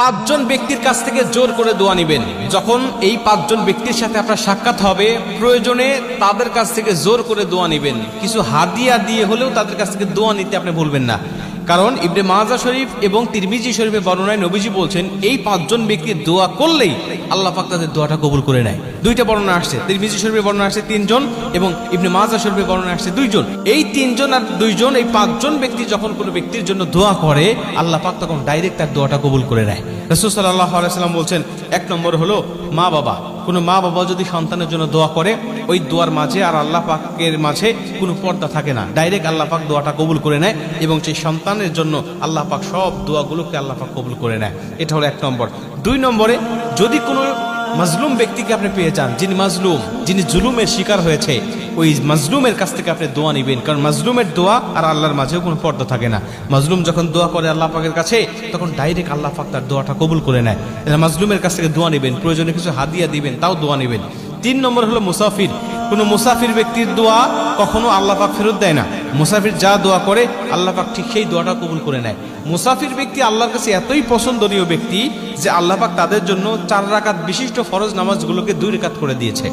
পাঁচজন ব্যক্তির কাছ থেকে জোর করে দোয়া নিবেন। যখন এই পাঁচজন ব্যক্তির সাথে আপনার সাক্ষাৎ হবে, প্রয়োজনে তাদের কাছ থেকে জোর করে দোয়া নিবেন। কিছু হাদিয়া দিয়ে হলেও তাদের কাছ থেকে দোয়া নিতে আপনি ভুলবেন না। কারণ ইবনে মাজাহ শরীফ এবং তিরমিজি শরীফে বর্ণনায় নবীজি বলছেন, এই পাঁচজন ব্যক্তির দোয়া করলেই আল্লাহ পাক তাদের দোয়াটা কবুল করে নেয়। দুইটা বর্ণনা আসছে, তিরমিজি শরীফে বর্ণনা আসছে 3 জন এবং ইবনে মাজাহ শরীফে বর্ণনা আসছে 2 জন। এই 3 জন আর 2 জন, এই 5 জন ব্যক্তি যখন কোনো ব্যক্তির জন্য দোয়া করে, আল্লাহ পাক তখন ডাইরেক্ট তার দোয়াটা কবুল করে নেয়। রাসূল সাল্লাল্লাহু আলাইহি ওয়াসাল্লাম বলছেন, 1 নম্বর হলো মা বাবা। কোনো মা বাবা যদি সন্তানের জন্য দোয়া করে, ওই দোয়ার মাঝে আর আল্লাহ পাকের মাঝে কোনো পর্দা থাকে না, ডাইরেক্ট আল্লাহ পাক দোয়াটা কবুল করে নেয় এবং সেই সন্তানের জন্য আল্লাহ পাক সব দোয়াগুলোকে আল্লাহ পাক কবুল করে নেয়। এটা হলো 1 নম্বর। 2 নম্বরে, যদি কোনো মাজলুম ব্যক্তিকে আপনি পেয়ে যান, যিনি মাজলুম, যিনি জুলুমের শিকার হয়েছে, ওই মাজলুমের কাছ থেকে আপনি দোয়া নিবেন। কারণ মাজলুমের দোয়া আর আল্লাহর মাঝেও কোনো পর্দা থাকে না। মাজলুম যখন দোয়া করে আল্লাহ পাকের কাছে, তখন ডাইরেক্ট আল্লাহ পাক তার দোয়াটা কবুল করে নেয়। মাজলুমের কাছ থেকে দোয়া নিবেন, প্রয়োজনে কিছু হাদিয়া দিবেন, তাও দোয়া নিবেন। 3 নম্বর হলো মুসাফির। কোনো মুসাফির ব্যক্তির দোয়া কখনো আল্লাহ পাক ফেরত দেয় না। মুসাফির যা দোয়া করে আল্লাহ পাক ঠিক সেই দোয়াটা কবুল করে নেয়। মুসাফির ব্যক্তি আল্লাহর কাছে এতই পছন্দনীয় ব্যক্তি যে আল্লাহ পাক তাদের জন্য 4 রাকাত বিশিষ্ট ফরজ নামাজগুলোকে 2 রাকাত করে দিয়েছে।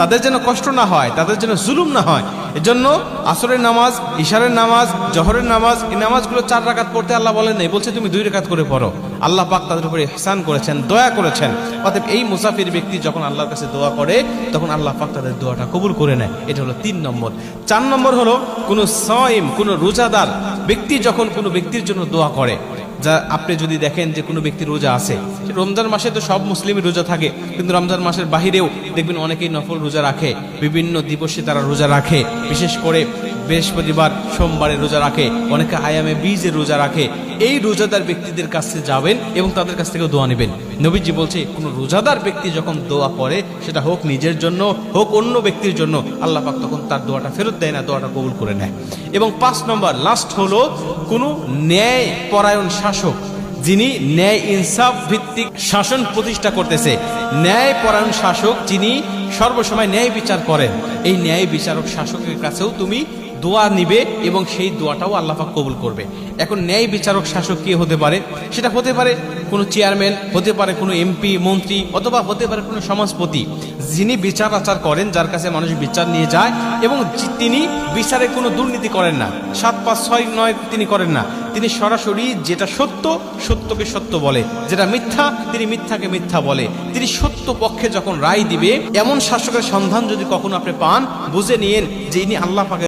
তাদের যেন কষ্ট না হয়, তাদের যেন জুলুম না হয়, এজন্য আসরের নামাজ, ইশারের নামাজ, জোহরের নামাজ, এই নামাজগুলো 4 রাকাত পড়তে আল্লাহ বলেন নাই, বলছে তুমি 2 রাকাত করে পড়ো। আল্লাহ পাক তাদের উপরে ইহসান করেছেন, দয়া করেছেন। অতএব এই মুসাফির ব্যক্তি যখন আল্লাহর কাছে দোয়া করে, তখন আল্লাহ পাক তাদের দোয়াটা কবুল করে নেয়। এটা হলো 3 নম্বর। 4 নম্বর হলো কোনো সাইম, কোনো রোজাদার ব্যক্তি যখন কোনো ব্যক্তির জন্য দোয়া করে, যা আপনি যদি দেখেন যে কোনো ব্যক্তি রোজা আছে, রমজান মাসে তো সব মুসলিমই রোজা থাকে, কিন্তু রমজান মাসের বাহিরেও দেখবেন অনেকেই নফল রোজা রাখে, বিভিন্ন দিবসে তারা রোজা রাখে, বিশেষ করে বৃহস্পতিবার, সোমবারে রোজা রাখে, অনেকে আয়ামে বীজে রোজা রাখে। এই রোজাদার ব্যক্তিদের কাছে যাবেন এবং তাদের কাছ থেকে দোয়া নেবেন। নবীজি বলছে, কোনো রোজাদার ব্যক্তি যখন দোয়া করে, সেটা হোক নিজের জন্য, হোক অন্য ব্যক্তির জন্য, আল্লাহ পাক তখন তার দোয়াটা ফেরত দেয় না, দোয়াটা কবুল করে নেয়। এবং 5 নম্বর লাস্ট হলো কোনো ন্যায় পরায়ণ শাসক, যিনি ন্যায় ইনসাফ ভিত্তিক শাসন প্রতিষ্ঠা করতেছে। ন্যায় পরায়ণ শাসক যিনি সর্বসময় ন্যায় বিচার করেন, এই ন্যায় বিচারক শাসকের কাছেও তুমি দোয়া নিবে এবং সেই দোয়াটাও আল্লাহ পাক কবুল করবে। এখন ন্যায় বিচারক শাসক কে হতে পারে? সেটা হতে পারে কোনো চেয়ারম্যান, হতে পারে কোনো এমপি, মন্ত্রী, অথবা হতে পারে কোনো সমাজপতি, যিনি বিচার আচার করেন, যার কাছে মানুষ বিচার নিয়ে যায় এবং তিনি বিচারে কোনো দুর্নীতি করেন না, 7, 5, 6, 9 তিনি করেন না। তিনি সরাসরি যেটা সত্য, সত্যকে সত্য বলে, যেটা মিথ্যা, তিনি মিথ্যাকে মিথ্যা বলে। তিনি সত্য পক্ষে যখন রায় দিবে, এমন শাসকের সন্ধান যদি কখনো আপনি পান, বুঝে নিয়েন যে ইনি আল্লাহ পাকের